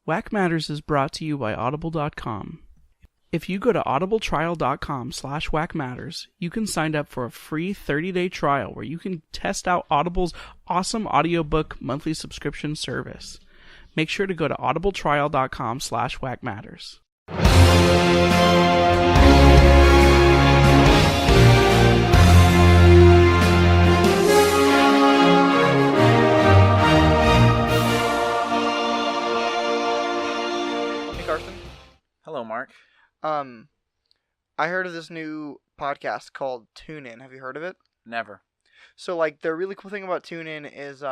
WackMatters is brought to you by Audible.com. If you go to audibletrial.com/WackMatters, you can sign up for a free 30-day trial where you can test out Audible's awesome audiobook monthly subscription service. Make sure to go to audibletrial.com/WackMatters. Hey, Karsten. Hello, Mark. I heard of this new podcast called Toon In. Have you heard of it? Never. So, like, the really cool thing about Toon In is,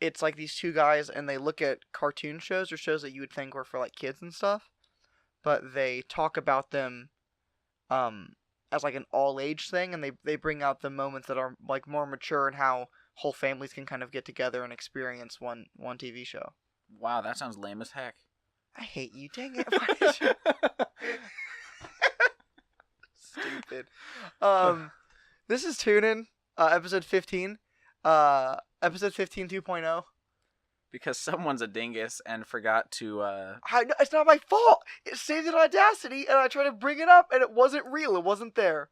it's like these two guys, and they look at cartoon shows or shows that you would think were for, like, kids and stuff, but they talk about them, as, like, an all-age thing, and they bring out the moments that are, like, more mature and how whole families can kind of get together and experience one TV show. Wow, that sounds lame as heck. I hate you, dang it. Why did you... Stupid. This is Toon In, episode 15. Episode 15 2.0. Because someone's a dingus and forgot to, It's not my fault! It saved in Audacity, and I tried to bring it up, and it wasn't real. It wasn't there.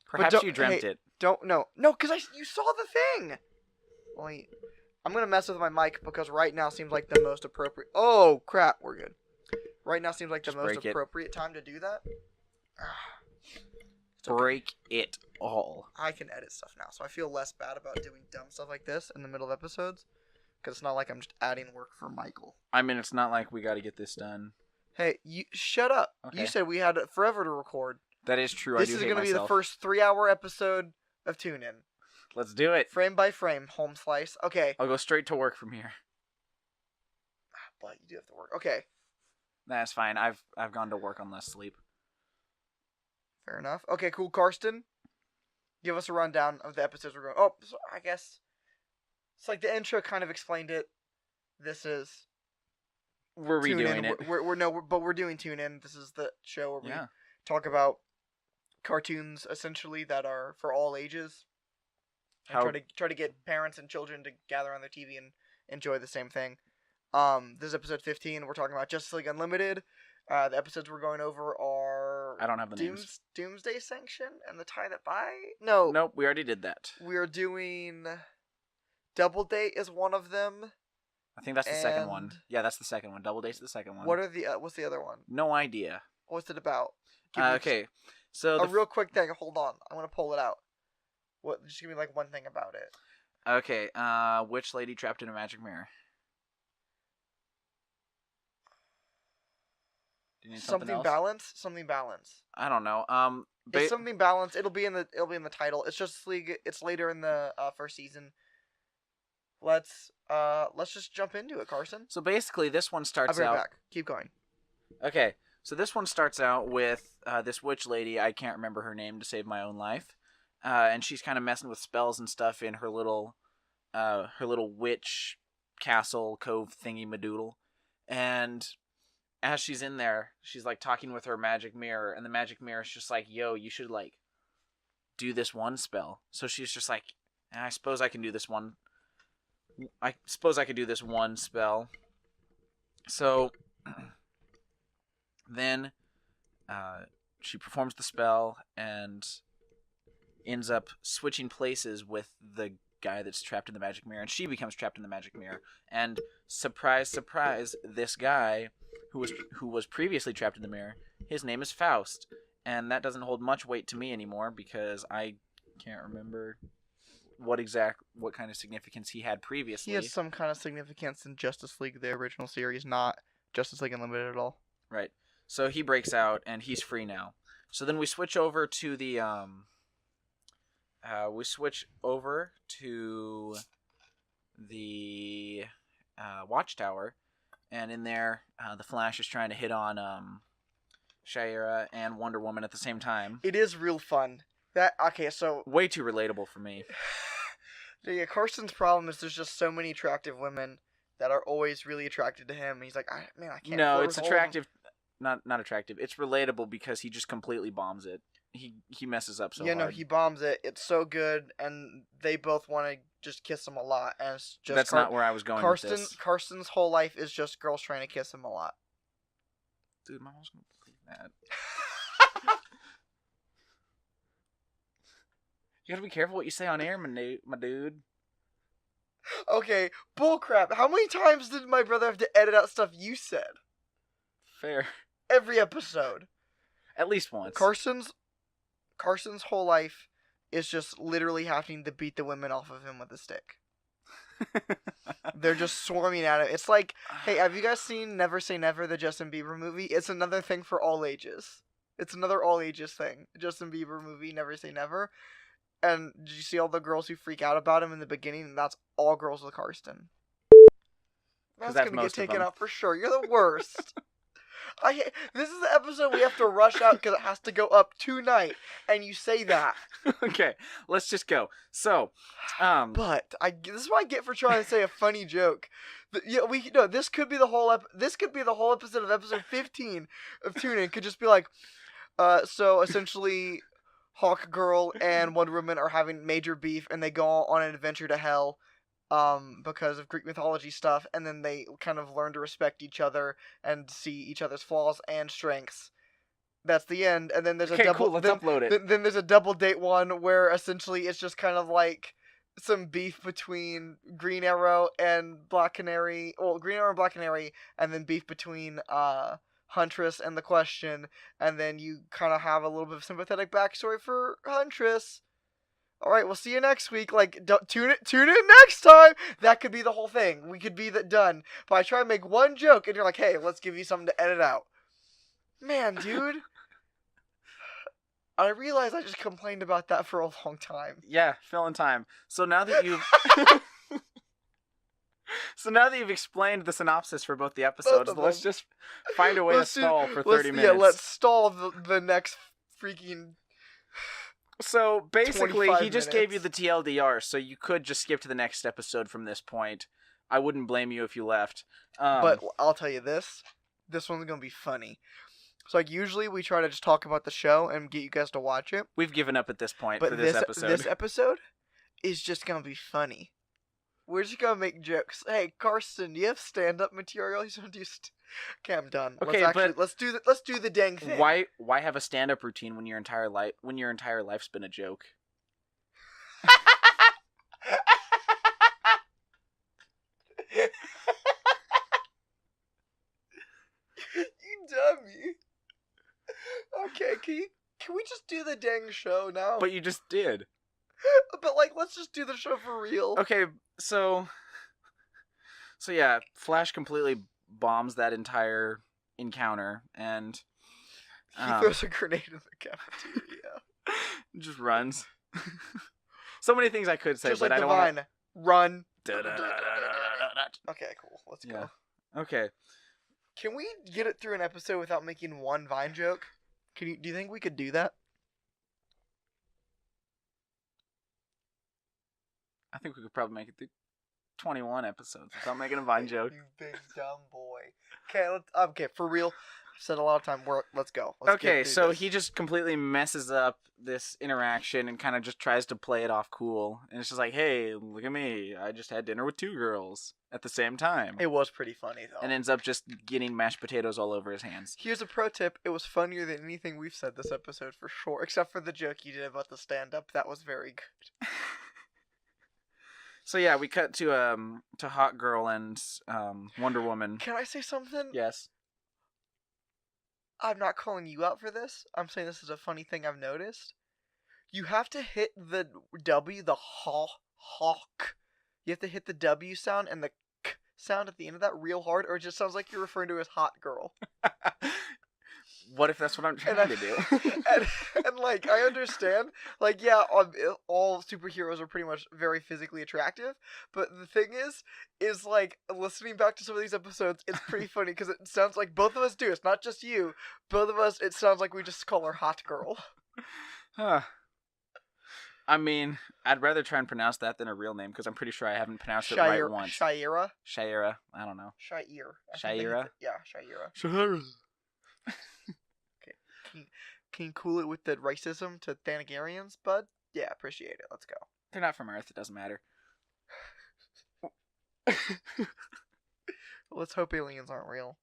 Perhaps you dreamt it. No, because you saw the thing! Wait. I'm gonna mess with my mic, because right now seems like the most appropriate... Oh, crap, we're good. Right now seems like the most appropriate time to do that. Break it all. I can edit stuff now, so I feel less bad about doing dumb stuff like this in the middle of episodes. Because it's not like I'm just adding work for Michael. I mean, it's not like we gotta get this done. Hey, you shut up. Okay. You said we had forever to record. That is true. This is going to be the first 3-hour episode of Toon In. Let's do it. Frame by frame, home slice. Okay. I'll go straight to work from here. But you do have to work. Okay. That's fine. I've gone to work on less sleep. Fair enough. Okay, cool. Karsten, give us a rundown of the episodes we're going... Oh, so I guess... It's like the intro kind of explained it. This is... We're redoing it. We're doing Toon In. This is the show where we talk about cartoons, essentially, that are for all ages. And try to get parents and children to gather on their TV and enjoy the same thing. This is episode 15. We're talking about Justice League Unlimited. The episodes we're going over are... I don't have the names. Doomsday Sanction and The Tie That Bind? No. Nope, we already did that. We're doing... Double Date is one of them. I think that's the second one. Yeah, that's the second one. Double Date's the second one. What's the other one? No idea. What's it about? Okay, so... A real quick thing. Hold on. I'm going to pull it out. Just give me, like, one thing about it. Okay, which lady trapped in a magic mirror? Do you need something else? Something balance. I don't know. It's something balance. It'll be in the title. It's Justice League. It's later in the first season. Let's just jump into it, Carson. So basically, this one starts I'll be right back. Keep going. Okay, so this one starts out with this witch lady. I can't remember her name to save my own life, and she's kind of messing with spells and stuff in her little witch castle cove thingy madoodle. And as she's in there, she's like talking with her magic mirror, and the magic mirror is just like, "Yo, you should like do this one spell." So she's just like, "I suppose I can do this one. I suppose I could do this one spell." So then she performs the spell and ends up switching places with the guy that's trapped in the magic mirror, and she becomes trapped in the magic mirror. And surprise, surprise, this guy who was previously trapped in the mirror, his name is Faust, and that doesn't hold much weight to me anymore because I can't remember what kind of significance he had previously. He has some kind of significance in Justice League, the original series, not Justice League Unlimited at all. Right. So he breaks out, and he's free now. So then we switch over to the Watchtower, and in there, the Flash is trying to hit on Shayera and Wonder Woman at the same time. It is real fun. So way too relatable for me. Yeah, Carson's problem is there's just so many attractive women that are always really attracted to him. He's like, I can't. No, it's attractive. Not attractive. It's relatable because he just completely bombs it. He messes up so hard. Yeah, no, he bombs it. It's so good, and they both want to just kiss him a lot, and it's just That's not where I was going with this. Karsten's whole life is just girls trying to kiss him a lot. Dude, my mom's gonna believe that. You gotta be careful what you say on air, my dude. Okay, bullcrap. How many times did my brother have to edit out stuff you said? Fair. Every episode. At least once. Carson's whole life is just literally having to beat the women off of him with a stick. They're just swarming at him. It's like, hey, have you guys seen Never Say Never, the Justin Bieber movie? It's another thing for all ages. It's another all ages thing. Justin Bieber movie, Never Say Never. And did you see all the girls who freak out about him in the beginning? That's all girls with Karsten. That's going to get taken out for sure. You're the worst. This is the episode we have to rush out because it has to go up tonight, and you say that. Okay, let's just go. So, but this is what I get for trying to say a funny joke. This could be the whole episode of episode 15 of Toon In. Could just be like, so essentially, Hawk Girl and Wonder Woman are having major beef, and they go on an adventure to hell. Because of Greek mythology stuff, and then they kind of learn to respect each other and see each other's flaws and strengths. That's the end, and then there's a double. Cool, let's upload it. Then there's a double date one where essentially it's just kind of like some beef between Green Arrow and Black Canary. Well, Green Arrow and Black Canary, and then beef between Huntress and the Question, and then you kind of have a little bit of sympathetic backstory for Huntress. All right, we'll see you next week. Like, tune in next time. That could be the whole thing. We could be done. But I try to make one joke, and you're like, hey, let's give you something to edit out. Man, dude. I realize I just complained about that for a long time. Yeah, filling time. So now that you've explained the synopsis for both the episodes, let's just find a way to stall for 30 minutes. Yeah, let's stall the next freaking... So basically, he just gave you the minutes. TLDR, so you could just skip to the next episode from this point. I wouldn't blame you if you left. But I'll tell you this one's gonna be funny. So like usually we try to just talk about the show and get you guys to watch it. We've given up at this point but for this episode. This episode is just gonna be funny. We're just gonna make jokes. Hey, Karsten, do you have stand-up material? He's gonna do. Okay, I'm done. Okay, let's do the dang thing. Why have a stand-up routine when your entire life's been a joke? You dummy. Okay, can we just do the dang show now? But you just did. But like, let's just do the show for real. Okay, so yeah, Flash completely bombs that entire encounter, and he throws a grenade in the cafeteria. Just runs. So many things I could say, just but like I don't want to run. Okay, cool. Let's go. Okay. Can we get it through an episode without making one Vine joke? Do you think we could do that? I think we could probably make it through 21 episodes without making a Vine joke. You big dumb boy. Okay, for real. I've said a lot of time. Let's go. Okay, so he just completely messes up this interaction and kind of just tries to play it off cool. And it's just like, hey, look at me. I just had dinner with two girls at the same time. It was pretty funny, though. And ends up just getting mashed potatoes all over his hands. Here's a pro tip. It was funnier than anything we've said this episode for sure. Except for the joke you did about the stand-up. That was very good. So yeah, we cut to Hot Girl and Wonder Woman. Can I say something? Yes. I'm not calling you out for this. I'm saying this is a funny thing I've noticed. You have to hit the W, the hawk. You have to hit the W sound and the K sound at the end of that real hard, or it just sounds like you're referring to as Hot Girl. What if that's what I'm trying to do? and like, I understand. Like, yeah, all superheroes are pretty much very physically attractive. But the thing is like, listening back to some of these episodes, it's pretty funny because it sounds like both of us do. It's not just you. Both of us, it sounds like we just call her Hot Girl. Huh. I mean, I'd rather try and pronounce that than a real name because I'm pretty sure I haven't pronounced it right once. Shaira? Shaira. I don't know. Shaira? Yeah, Shaira. Can you cool it with the racism to Thanagarians, bud? Yeah, appreciate it. Let's go. They're not from Earth. It doesn't matter. Let's hope aliens aren't real.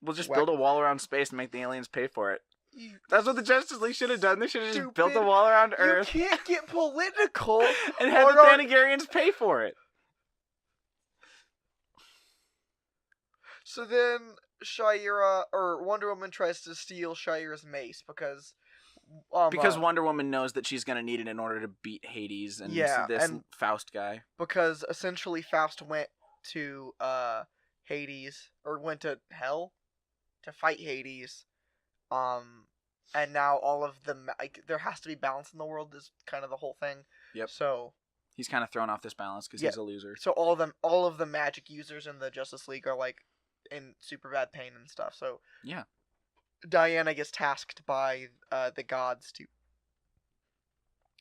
We'll just build a wall around space and make the aliens pay for it. That's what the Justice League should have done. They should have just built a wall around Earth. You can't get political and have the Thanagarians pay for it. So then Shira, or Wonder Woman, tries to steal Shira's mace because Wonder Woman knows that she's going to need it in order to beat Hades and and Faust guy. Because essentially Faust went to Hades, or went to Hell to fight Hades, and now all of the there has to be balance in the world is kind of the whole thing. Yep. So he's kind of thrown off this balance because he's a loser. So all of the magic users in the Justice League are like in super bad pain and stuff. So yeah, Diana gets tasked by the gods to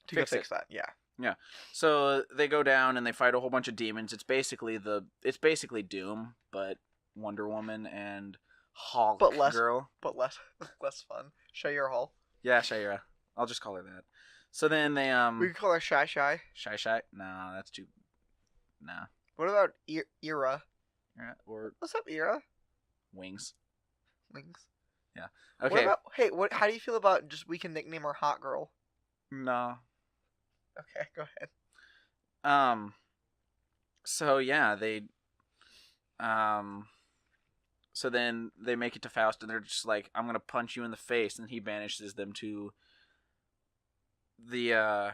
fix that. Yeah. Yeah. So they go down and they fight a whole bunch of demons. It's basically Doom, but Wonder Woman and Hulk girl. But less fun. Shira Hall. Yeah, Shira. I'll just call her that. So then they we could call her Shy. Shy? Nah, that's too. Nah. What about Ira? Or what's up, Ira? Wings. Yeah. Okay. How do you feel about just we can nickname her Hot Girl? No. Okay, go ahead. So yeah, they so then they make it to Faust and they're just like, I'm gonna punch you in the face, and he banishes them to the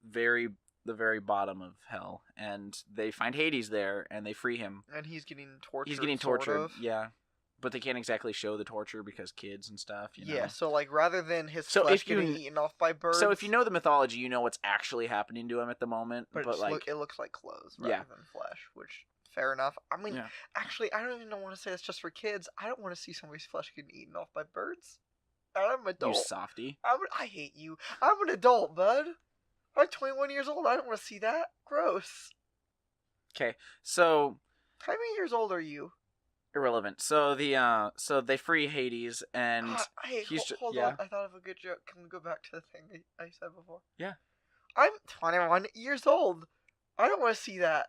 very bottom of hell, and they find Hades there and they free him. And he's getting tortured. Sort of. Yeah. But they can't exactly show the torture because kids and stuff, you know? Yeah, so like rather than his flesh getting eaten off by birds. So if you know the mythology, you know what's actually happening to him at the moment. But it looks like clothes rather than flesh, which fair enough. I mean, actually, I don't even want to say it's just for kids. I don't want to see somebody's flesh getting eaten off by birds. I'm an adult. You softy. I hate you. I'm an adult, bud. I'm 21 years old. I don't want to see that. Gross. Okay, so how many years old are you? Irrelevant. So they free Hades, and hold on. I thought of a good joke. Can we go back to the thing I said before? Yeah. I'm 21 years old. I don't want to see that.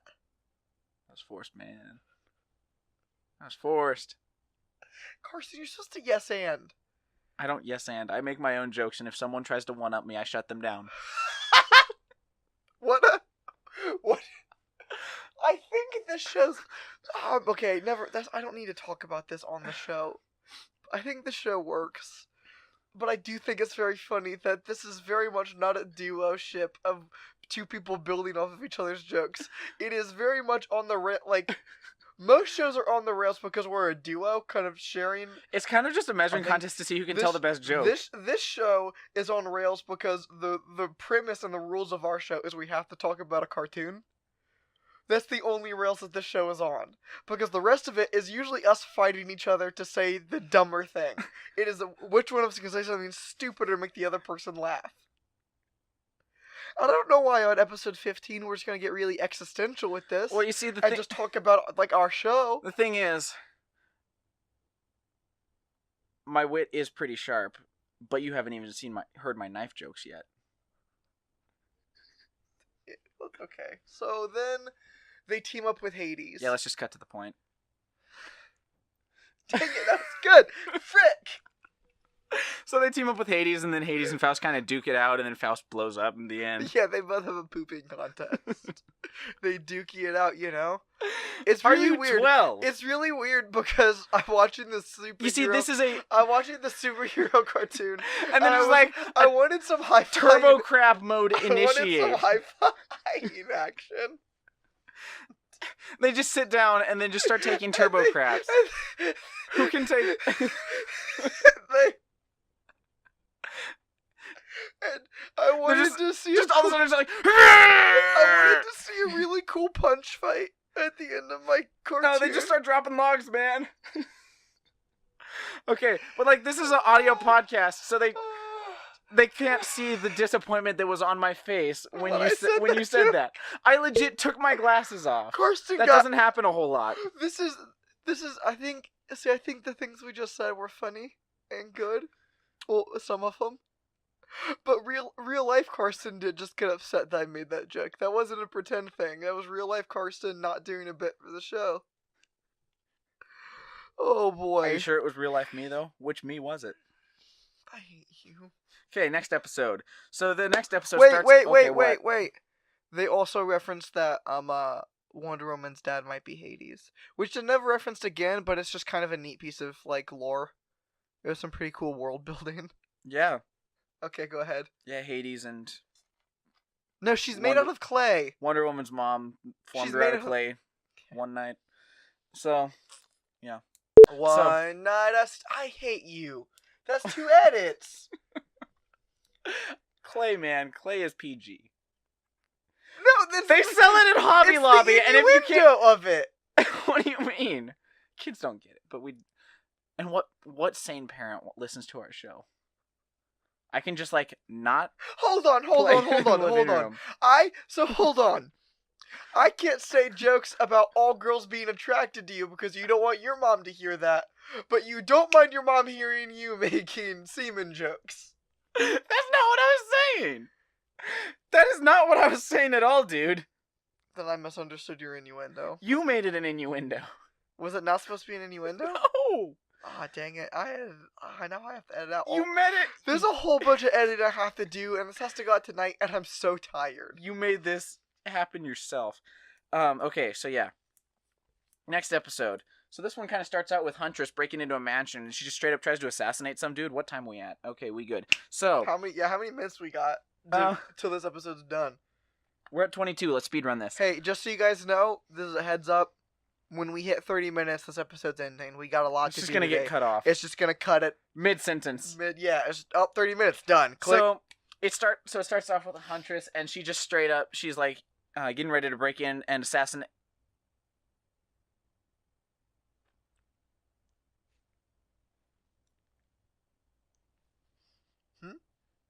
That was forced, man. That was forced. Karsten, you're supposed to yes and. I don't yes and. I make my own jokes, and if someone tries to one up me, I shut them down. What? I think this show's okay. I don't need to talk about this on the show. I think the show works, but I do think it's very funny that this is very much not a duo ship of two people building off of each other's jokes. It is very much on the like. Most shows are on the rails because we're a duo, kind of sharing. It's kind of just a measuring contest to see who can tell the best joke. This show is on rails because the premise and the rules of our show is we have to talk about a cartoon. That's the only rails that this show is on. Because the rest of it is usually us fighting each other to say the dumber thing. It is which one of us can say something stupid or make the other person laugh. I don't know why on episode 15 we're just going to get really existential with this. Well, you see, and just talk about, like, our show. The thing is, my wit is pretty sharp, but you haven't even heard my knife jokes yet. Okay, so then they team up with Hades. Yeah, let's just cut to the point. Dang it, that was good! Frick! So they team up with Hades, and then Hades and Faust kind of duke it out, and then Faust blows up in the end. Yeah, they both have a pooping contest. They dookie it out, you know? It's really weird. 12? It's really weird because I'm watching the superhero... You see, this is I'm watching the superhero cartoon. And then it's like... I wanted some high-five... Turbo crap mode initiate. I wanted some high-five action. They just sit down and then just start taking turbo craps. Who can take... And I wanted to see just all of a sudden it's like I wanted to see a really cool punch fight at the end of my cartoon. No, they just start dropping logs, man. Okay, but like this is an audio podcast, so they can't see the disappointment that was on my face when you said that. I legit took my glasses off. Karsten that doesn't happen a whole lot. This is I think the things we just said were funny and good. Well, some of them. But real life Karsten did just get upset that I made that joke. That wasn't a pretend thing. That was real life Karsten not doing a bit for the show. Oh boy. Are you sure it was real life me though? Which me was it? I hate you. Okay, next episode. So the next episode Wait, starts. wait. They also referenced that Wonder Woman's dad might be Hades, which they never referenced again, but it's just kind of a neat piece of like lore. It was some pretty cool world building. Yeah. Okay, go ahead. Yeah, Hades and No, she's made out of clay. Wonder Woman's mom formed She's her out made of clay one night. So, yeah. One night I hate you. That's 2 edits. Clay, man. Clay is PG. No, They sell it at Hobby Lobby, and if you can't of it. what do you mean? Kids don't get it, but we. And what sane parent listens to our show? I can just like not. Hold on. Hold on. Hold on. I can't say jokes about all girls being attracted to you because you don't want your mom to hear that, but you don't mind your mom hearing you making semen jokes. That's not what I was saying. That is not what I was saying at all, dude. Then I misunderstood your innuendo. You made it an innuendo. Was it not supposed to be an innuendo? No. Ah, dang it. I now have to edit out all... You made it. There's a whole bunch of editing I have to do, and this has to go out tonight, and I'm so tired. You made this happen yourself. Okay, so yeah. Next episode. So this one kind of starts out with Huntress breaking into a mansion, and she just straight up tries to assassinate some dude. What time are we at? Okay, we good. So how many minutes we got till this episode's done? We're at 22. Let's speedrun this. Hey, just so you guys know, this is a heads up. When we hit 30 minutes, this episode's ending. We got a lot to do. It's just gonna get cut off. It's just gonna cut it mid-sentence. It's 30 minutes done. Click. So it starts off with a Huntress, and she just straight up, she's like getting ready to break in and assassinate.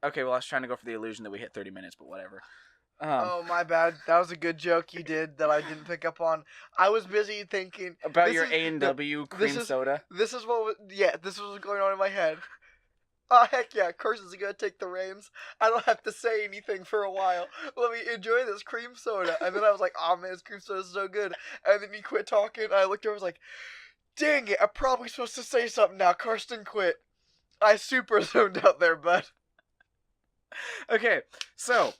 Okay, well I was trying to go for the illusion that we hit 30 minutes, but whatever. Oh, my bad. That was a good joke you did that I didn't pick up on. I was busy thinking about your A&W cream soda. This is what was going on in my head. Oh, heck yeah, Carson's gonna take the reins. I don't have to say anything for a while. Let me enjoy this cream soda. And then I was like, oh man, this cream soda's so good. And then he quit talking, and I looked over and was like, dang it, I'm probably supposed to say something now. Karsten quit. I super zoned out there, bud. Okay, so...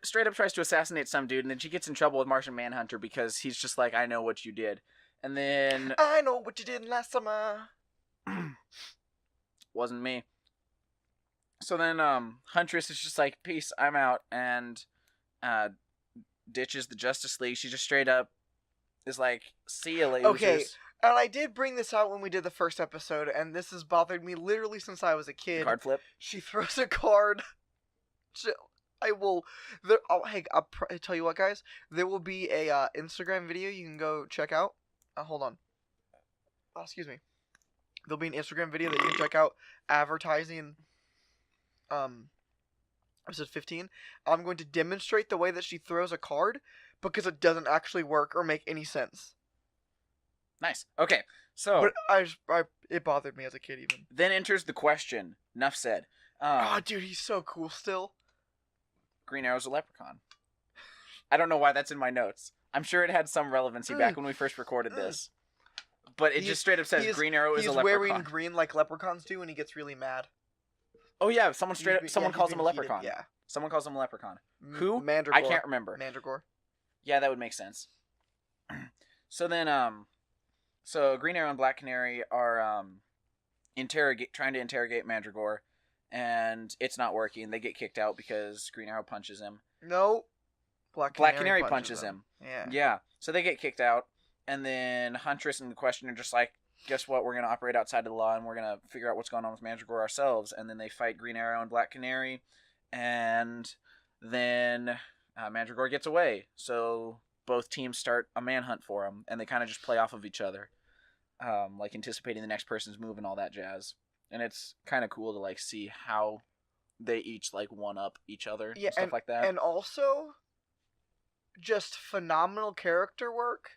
straight up tries to assassinate some dude, and then she gets in trouble with Martian Manhunter because he's just like, I know what you did. And then... I know what you did last summer. Wasn't me. So then, Huntress is just like, peace, I'm out, and, ditches the Justice League. She just straight up is like, see ya, losers. Okay, and I did bring this out when we did the first episode, and this has bothered me literally since I was a kid. Card flip. She throws a card... I'll tell you what, guys. There will be a Instagram video you can go check out. Hold on. Oh, excuse me. There'll be an Instagram video that you can check out advertising episode 15. I'm going to demonstrate the way that she throws a card because it doesn't actually work or make any sense. Nice. Okay, so... But it bothered me as a kid even. Then enters the question. Enough said. Oh, dude, he's so cool still. Green Arrow's a leprechaun. I don't know why that's in my notes. I'm sure it had some relevancy back when we first recorded this. But it just straight up says Green Arrow is a leprechaun. He's wearing green like leprechauns do, and he gets really mad. Oh yeah, someone calls him a leprechaun. Yeah. Someone calls him a leprechaun. Who? Mandragore. I can't remember. Mandragore. Yeah, that would make sense. So then, so Green Arrow and Black Canary are trying to interrogate Mandragore. And it's not working. They get kicked out because Green Arrow punches him. No. Black Canary punches him. Yeah. So they get kicked out. And then Huntress and the Question are just like, guess what? We're going to operate outside of the law and we're going to figure out what's going on with Mandragore ourselves. And then they fight Green Arrow and Black Canary. And then Mandragore gets away. So both teams start a manhunt for him. And they kind of just play off of each other. Like anticipating the next person's move and all that jazz. And it's kind of cool to, like, see how they each, like, one-up each other and stuff like that. And also, just phenomenal character work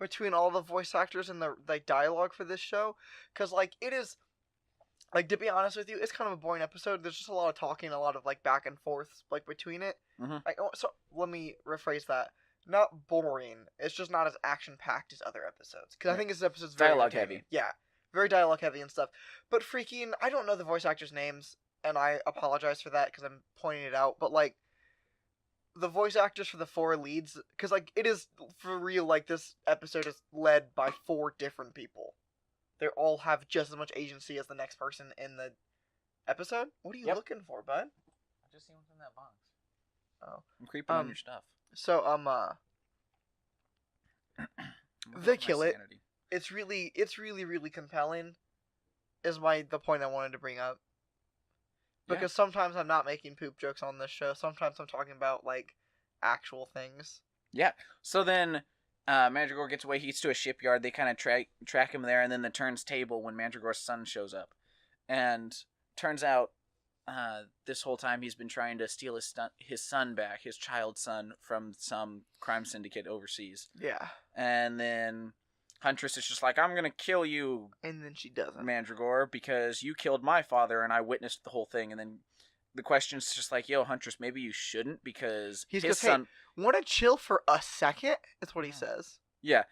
between all the voice actors and the, like, dialogue for this show. Because, like, it is... Like, to be honest with you, it's kind of a boring episode. There's just a lot of talking, a lot of, like, back and forth, like, between it. Mm-hmm. So, let me rephrase that. Not boring. It's just not as action-packed as other episodes. Because I think this episode's very dialogue entertaining. heavy. Yeah. Very dialogue heavy and stuff. But freaking, I don't know the voice actors' names, and I apologize for that because I'm pointing it out. But, like, the voice actors for the 4 leads, because, like, it is, for real, like, this episode is led by 4 different people. They all have just as much agency as the next person in the episode. What are you looking for, bud? I just seen what's in that box. Oh. I'm creeping on your stuff. So, they kill it. It's really, really compelling, is the point I wanted to bring up. Because sometimes I'm not making poop jokes on this show. Sometimes I'm talking about, like, actual things. Yeah. So then, Mandragore gets away. He gets to a shipyard. They kind of track him there, and then the turns table when Mandragore's son shows up. And turns out, this whole time he's been trying to steal his son back, his child son, from some crime syndicate overseas. Yeah. And then Huntress is just like, I'm going to kill you. And then she doesn't. Mandragore, because you killed my father and I witnessed the whole thing. And then the question's just like, yo, Huntress, maybe you shouldn't, because his son... Hey, want to chill for a second? That's what he says. Yeah.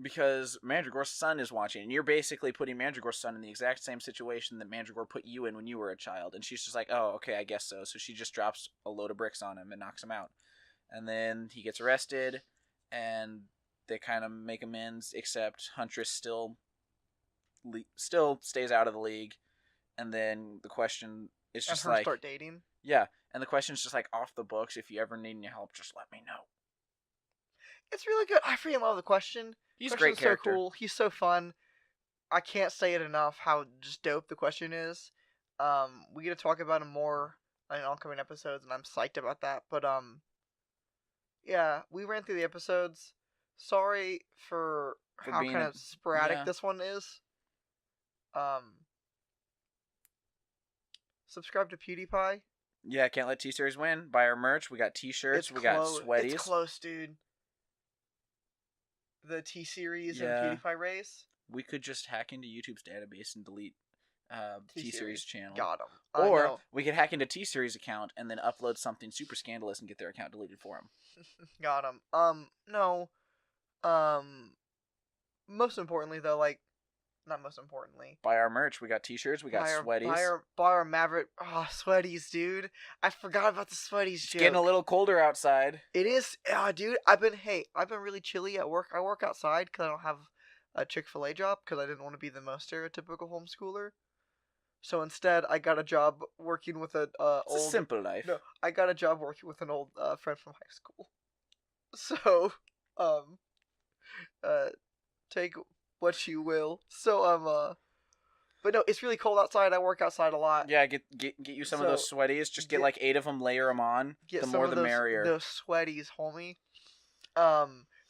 Because Mandragore's son is watching, and you're basically putting Mandragore's son in the exact same situation that Mandragore put you in when you were a child. And she's just like, oh, okay, I guess so. So she just drops a load of bricks on him and knocks him out. And then he gets arrested, and they kind of make amends, except Huntress still stays out of the league. And then the question is just like... start dating? Yeah, and the question's just like, off the books, if you ever need any help, just let me know. It's really good. I freaking love the question. He's a great character. So cool. He's so fun. I can't say it enough how just dope the question is. We get to talk about him more in oncoming episodes, and I'm psyched about that. But yeah, we ran through the episodes. Sorry for how kind of sporadic this one is. Subscribe to PewDiePie. Yeah, can't let T-Series win. Buy our merch. We got T-shirts. We got sweaties. It's close, dude. The T-Series and PewDiePie race. We could just hack into YouTube's database and delete T-Series channel. Got him. Or we could hack into T-Series account and then upload something super scandalous and get their account deleted for them. Got him. No. Most importantly, though, like, not most importantly. Buy our merch. We got T-shirts. We got sweaties. Buy our Maverick. Oh, sweaties, dude. I forgot about the sweaties. It's getting a little colder outside. It is. Dude, I've been really chilly at work. I work outside because I don't have a Chick-fil-A job because I didn't want to be the most stereotypical homeschooler. So instead, I got a job working with It's a simple life. No, I got a job working with an old friend from high school. So, take what you will. So, but no, it's really cold outside. I work outside a lot. Yeah, get you some of those sweaties. Just get like 8 of them, layer them on. The more the merrier. Those sweaties, homie.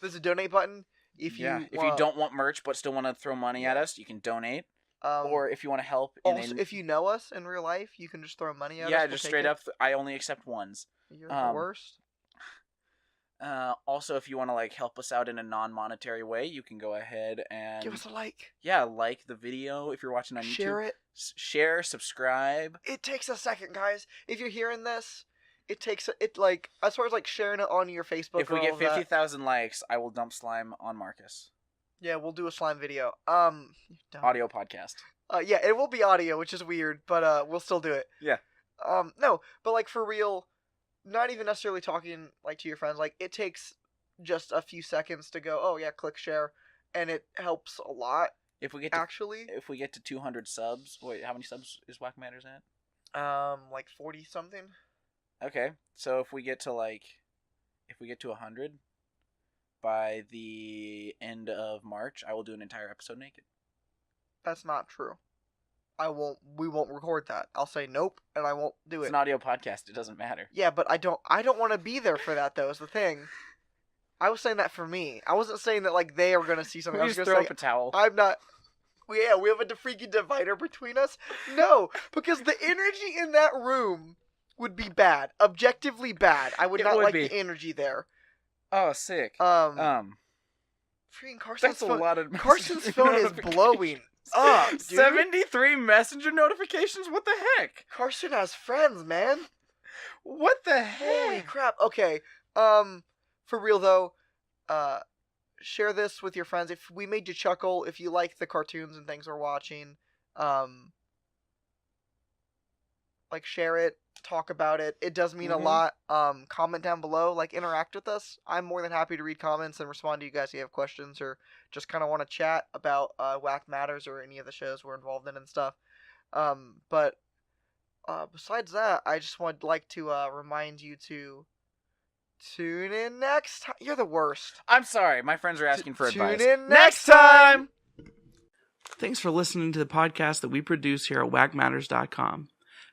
There's a donate button. If you don't want merch but still want to throw money at us, you can donate. Or if you want to help. If you know us in real life, you can just throw money at us. Yeah, just straight up. I only accept ones. You're the worst. Also, if you want to like help us out in a non-monetary way, you can go ahead and give us a like. Yeah, like the video if you're watching on YouTube. Share it. Share, subscribe. It takes a second, guys. If you're hearing this, it takes like as far as like sharing it on your Facebook. If we get 50,000 likes, I will dump slime on Marcus. Yeah, we'll do a slime video. Audio podcast. Yeah, it will be audio, which is weird, but we'll still do it. Yeah. No, but like for real. Not even necessarily talking like to your friends. Like it takes just a few seconds to go. Oh yeah, click share, and it helps a lot. If we get to 200 subs, wait, how many subs is WackMatters at? Like 40 something. Okay, so if we get to 100 by the end of March, I will do an entire episode naked. That's not true. We won't record that. I'll say nope, and I won't do it. It's an audio podcast. It doesn't matter. Yeah, but I don't want to be there for that, though, is the thing. I was saying that for me. I wasn't saying that, like, they are going to see something. We just throw up a towel. I'm not... Yeah, we have a freaking divider between us. No, because the energy in that room would be bad. Objectively bad. I would not like the energy there. Oh, sick. Freaking Carson's phone... Carson's phone is blowing. up, dude. 73 messenger notifications? What the heck? Karsten has friends, man. What the heck? Holy crap. Okay. For real though, share this with your friends. If we made you chuckle, if you like the cartoons and things we're watching, like share it, talk about it. It does mean a lot. Comment down below, like interact with us. I'm more than happy to read comments and respond to you guys if you have questions or just kind of want to chat about WackMatters or any of the shows we're involved in and stuff. But besides that, I just would like to remind you to tune in next time. You're the worst. I'm sorry. My friends are asking for advice. Tune in next time. Thanks for listening to the podcast that we produce here at WackMatters.com.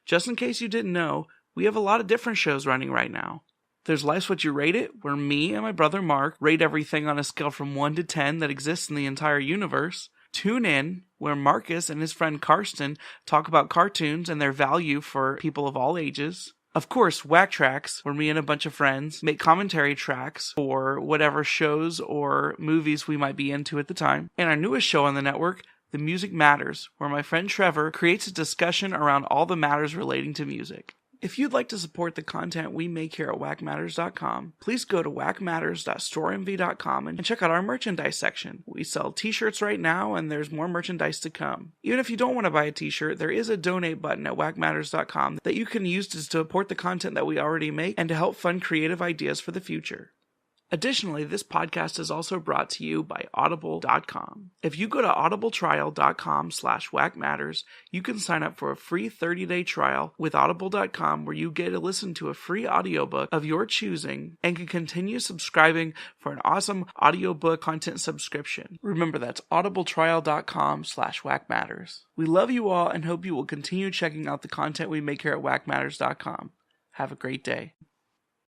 Just in case you didn't know, we have a lot of different shows running right now. There's Life's What You Rate It, where me and my brother Mark rate everything on a scale from 1 to 10 that exists in the entire universe. Toon In, where Marcus and his friend Karsten talk about cartoons and their value for people of all ages. Of course, Whack Tracks, where me and a bunch of friends make commentary tracks for whatever shows or movies we might be into at the time. And our newest show on the network, The Music Matters, where my friend Trevor creates a discussion around all the matters relating to music. If you'd like to support the content we make here at WackMatters.com, please go to WackMatters.storeenvy.com and check out our merchandise section. We sell t-shirts right now, and there's more merchandise to come. Even if you don't want to buy a t-shirt, there is a donate button at WackMatters.com that you can use to support the content that we already make and to help fund creative ideas for the future. Additionally, this podcast is also brought to you by Audible.com. If you go to audibletrial.com/WackMatters, you can sign up for a free 30-day trial with Audible.com where you get to listen to a free audiobook of your choosing and can continue subscribing for an awesome audiobook content subscription. Remember, that's audibletrial.com/WackMatters. We love you all and hope you will continue checking out the content we make here at WackMatters.com. Have a great day.